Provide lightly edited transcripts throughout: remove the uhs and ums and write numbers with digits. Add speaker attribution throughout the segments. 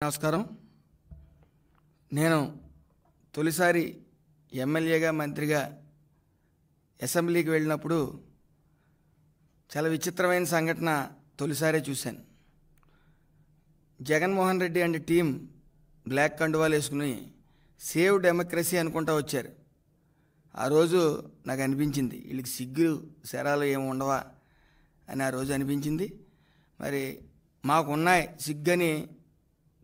Speaker 1: నమస్కారం. నేను తొలిసారి ఎమ్మెల్యేగా మంత్రిగా అసెంబ్లీకి వెళ్ళినప్పుడు చాలా విచిత్రమైన సంఘటన తొలిసారే చూశాను. Jaganmohan Reddy and team black కండువాలు వేసుకుని సేవ్ డెమోక్రసీ అనుకుంటా వచ్చారు. ఆ రోజు నాకు అనిపించింది వీళ్ళకి సిగ్గు శరాలు ఏమి ఉండవా అని ఆ రోజు అనిపించింది. మరి మాకున్నాయి సిగ్గని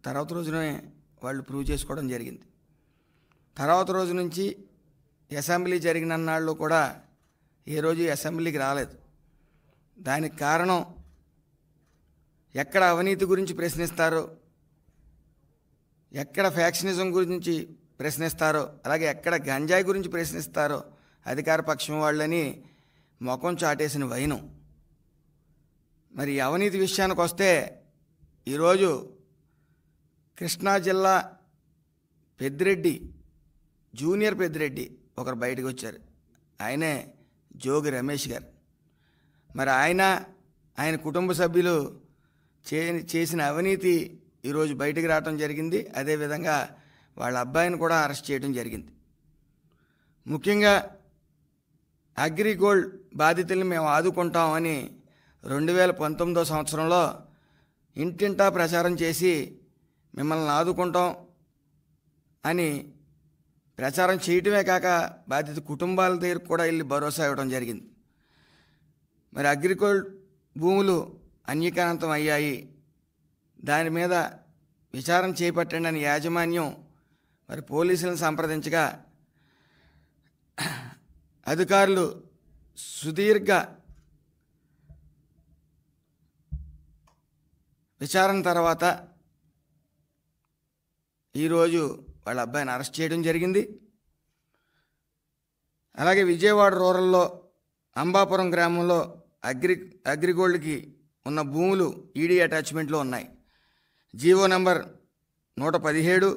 Speaker 1: తర్వాత రోజునే వాళ్ళు ప్రూవ్ చేసుకోవడం జరిగింది. తర్వాత రోజు నుంచి అసెంబ్లీ జరిగిన నాళ్ళు కూడా ఏ రోజు అసెంబ్లీకి రాలేదు. దానికి కారణం ఎక్కడ అవినీతి గురించి ప్రశ్నిస్తారో, ఎక్కడ ఫ్యాక్షనిజం గురించి ప్రశ్నిస్తారో, అలాగే ఎక్కడ గంజాయి గురించి ప్రశ్నిస్తారో అధికార పక్షం వాళ్ళని ముఖం చాటేసిన వైనం. మరి అవినీతి విషయానికి వస్తే ఈరోజు కృష్ణా జిల్లా పెద్దిరెడ్డి, జూనియర్ పెద్దిరెడ్డి ఒకరు బయటకు వచ్చారు. ఆయనే జోగి రమేష్ గారు. మరి ఆయన కుటుంబ సభ్యులు చేసిన అవినీతి ఈరోజు బయటకు రావడం జరిగింది. అదేవిధంగా వాళ్ళ అబ్బాయిని కూడా అరెస్ట్ చేయడం జరిగింది. ముఖ్యంగా అగ్రిగోల్డ్ బాధితుల్ని మేము ఆదుకుంటామని 2019 సంవత్సరంలో ఇంటింటా ప్రచారం చేసి మిమ్మల్ని ఆదుకుంటాం అని ప్రచారం చేయటమే కాక బాధిత కుటుంబాల దగ్గర కూడా వెళ్ళి భరోసా ఇవ్వడం జరిగింది. మరి అగ్రిగోల్డ్ భూములు అన్యకాంతం అయ్యాయి, దాని మీద విచారణ చేపట్టండి అని యాజమాన్యం మరి పోలీసులను సంప్రదించగా అధికారులు సుదీర్ఘ విచారణ తర్వాత ఈరోజు వాళ్ళ అబ్బాయిని అరెస్ట్ చేయడం జరిగింది. అలాగే విజయవాడ రూరల్లో అంబాపురం గ్రామంలో అగ్రిగోల్డ్కి ఉన్న భూములు ఈడీ అటాచ్మెంట్లో ఉన్నాయి. జీవో నంబర్ 117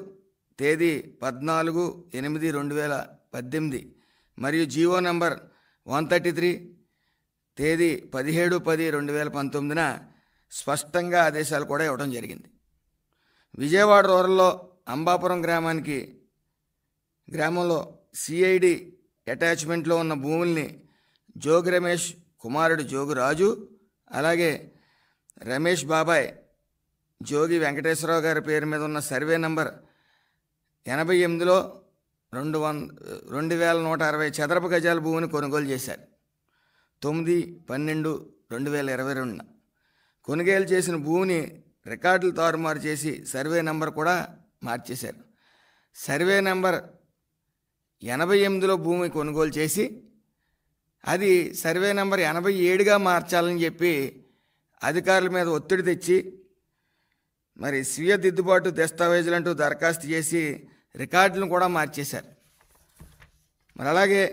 Speaker 1: తేదీ 14/8/2018 మరియు జీవో నంబర్ 133 తేదీ 17/10/2019 స్పష్టంగా ఆదేశాలు కూడా ఇవ్వడం జరిగింది. విజయవాడ రూరల్లో అంబాపురం గ్రామంలో సిఐడి అటాచ్మెంట్లో ఉన్న భూముల్ని జోగి రమేష్ కుమారుడు జోగి రాజు, అలాగే రమేష్ బాబాయ్ జోగి వెంకటేశ్వరరావు గారి పేరు మీద ఉన్న సర్వే నంబర్ 88లో 2160 చదరపు గజాల భూమిని కొనుగోలు చేశారు. 9/12/2022 కొనుగోలు చేసిన భూమిని రికార్డులు తారుమారు చేసి సర్వే నంబర్ కూడా మార్చేశారు. సర్వే నంబర్ 88లో భూమి కొనుగోలు చేసి అది సర్వే నంబర్ 87గా మార్చాలని చెప్పి అధికారుల మీద ఒత్తిడి తెచ్చి మరి స్వీయ దిద్దుబాటు దస్తావేజులంటూ దరఖాస్తు చేసి రికార్డులను కూడా మార్చేశారు. మరి అలాగే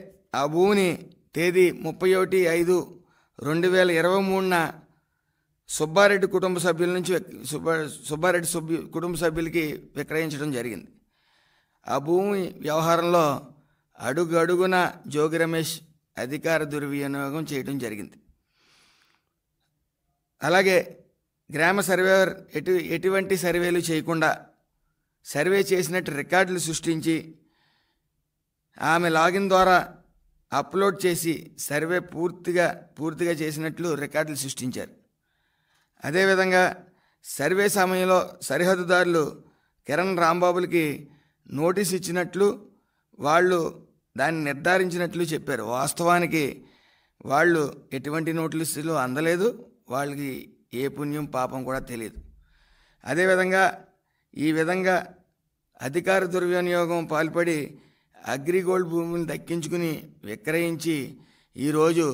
Speaker 1: ఆ భూమిని తేదీ 31/5/2023 సుబ్బారెడ్డి కుటుంబ సభ్యుల నుంచి సుబ్బారెడ్డి కుటుంబ సభ్యులకి విక్రయించడం జరిగింది. ఆ భూమి వ్యవహారంలో అడుగడుగున జోగి రమేష్ అధికార దుర్వినియోగం చేయడం జరిగింది. అలాగే గ్రామ సర్వేయర్ ఎటువంటి సర్వేలు చేయకుండా సర్వే చేసినట్టు రికార్డులు సృష్టించి ఆమె లాగిన్ ద్వారా అప్లోడ్ చేసి సర్వే పూర్తిగా చేసినట్లు రికార్డులు సృష్టించారు. అదేవిధంగా సర్వే సమయంలో సరిహద్దుదారులు కిరణ్ రాంబాబులకి నోటీస్ ఇచ్చినట్లు, వాళ్ళు దాన్ని నిర్ధారించినట్లు చెప్పారు. వాస్తవానికి వాళ్ళు ఎటువంటి నోటీసులు అందలేదు, వాళ్ళకి ఏ పుణ్యం పాపం కూడా తెలియదు. అదేవిధంగా ఈ విధంగా అధికార దుర్వినియోగం పాల్పడి అగ్రిగోల్డ్ భూములను దక్కించుకుని విక్రయించి ఈరోజు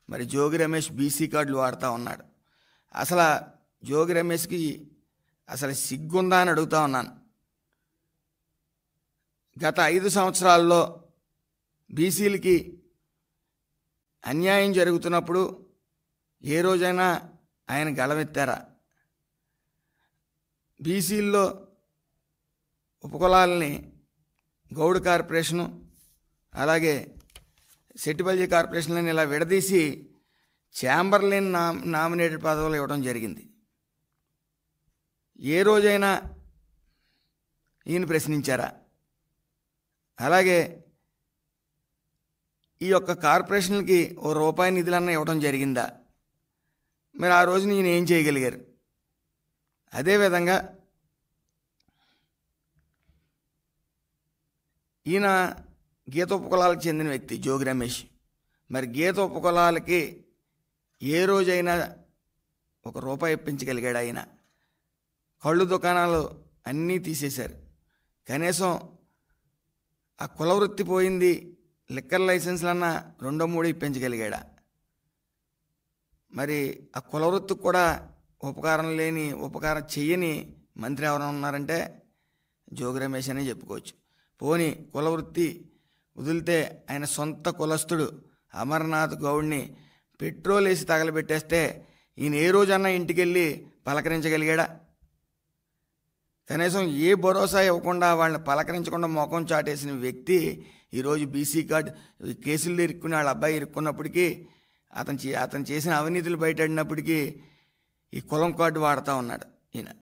Speaker 1: మరి జోగి రమేష్ బీసీ కార్డులు వాడుతూ ఉన్నాడు. అసలు జోగి రమేష్కి అసలు సిగ్గుందా అని అడుగుతా ఉన్నాను. గత 5 సంవత్సరాల్లో బీసీలకి అన్యాయం జరుగుతున్నప్పుడు ఏ రోజైనా ఆయన గళమెత్తారా? బీసీల్లో ఉపకులాలని గౌడ్ కార్పొరేషను, అలాగే సెట్టిబల్జీ కార్పొరేషన్లని ఇలా విడదీసి ఛాంబర్లైన్ నామినేటెడ్ పదవులు ఇవ్వడం జరిగింది. ఏ రోజైనా ఈయన ప్రశ్నించారా? అలాగే ఈ యొక్క కార్పొరేషన్లకి ₹1 నిధులన్నా ఇవ్వడం జరిగిందా? మరి ఆ రోజున ఈయన ఏం చేయగలిగారు? అదేవిధంగా ఈయన గీత ఉపకులాలకు చెందిన వ్యక్తి జోగి రమేష్. మరి గీత ఉపకులాలకి ఏ రోజైనా ₹1 ఇప్పించగలిగాడు ఆయన? కళ్ళు దుకాణాలు అన్నీ తీసేశారు. కనీసం ఆ కుల వృత్తి పోయింది, లిక్కర్ లైసెన్స్లన్నా 2-3 ఇప్పించగలిగాడా? మరి ఆ కుల వృత్తికి కూడా ఉపకారం చెయ్యని మంత్రి ఎవరైనా ఉన్నారంటే జోగి రమేష్ అనే చెప్పుకోవచ్చు. పోనీ కుల వృత్తి వదిలితే ఆయన సొంత కులస్తుడు అమర్నాథ్ గౌడ్ని పెట్రోల్ వేసి తగలబెట్టేస్తే ఈయన ఏ రోజన్నా ఇంటికి వెళ్ళి పలకరించగలిగాడా? కనీసం ఏ భరోసా ఇవ్వకుండా వాళ్ళని పలకరించకుండా మొఖం చాటేసిన వ్యక్తి ఈరోజు బీసీ కార్డు కేసులు ఇరుక్కుని వాళ్ళ అబ్బాయి ఇరుక్కున్నప్పటికీ, అతను చేసిన అవినీతులు బయటడినప్పటికీ ఈ కులం కార్డు వాడుతూ ఉన్నాడు ఈయన.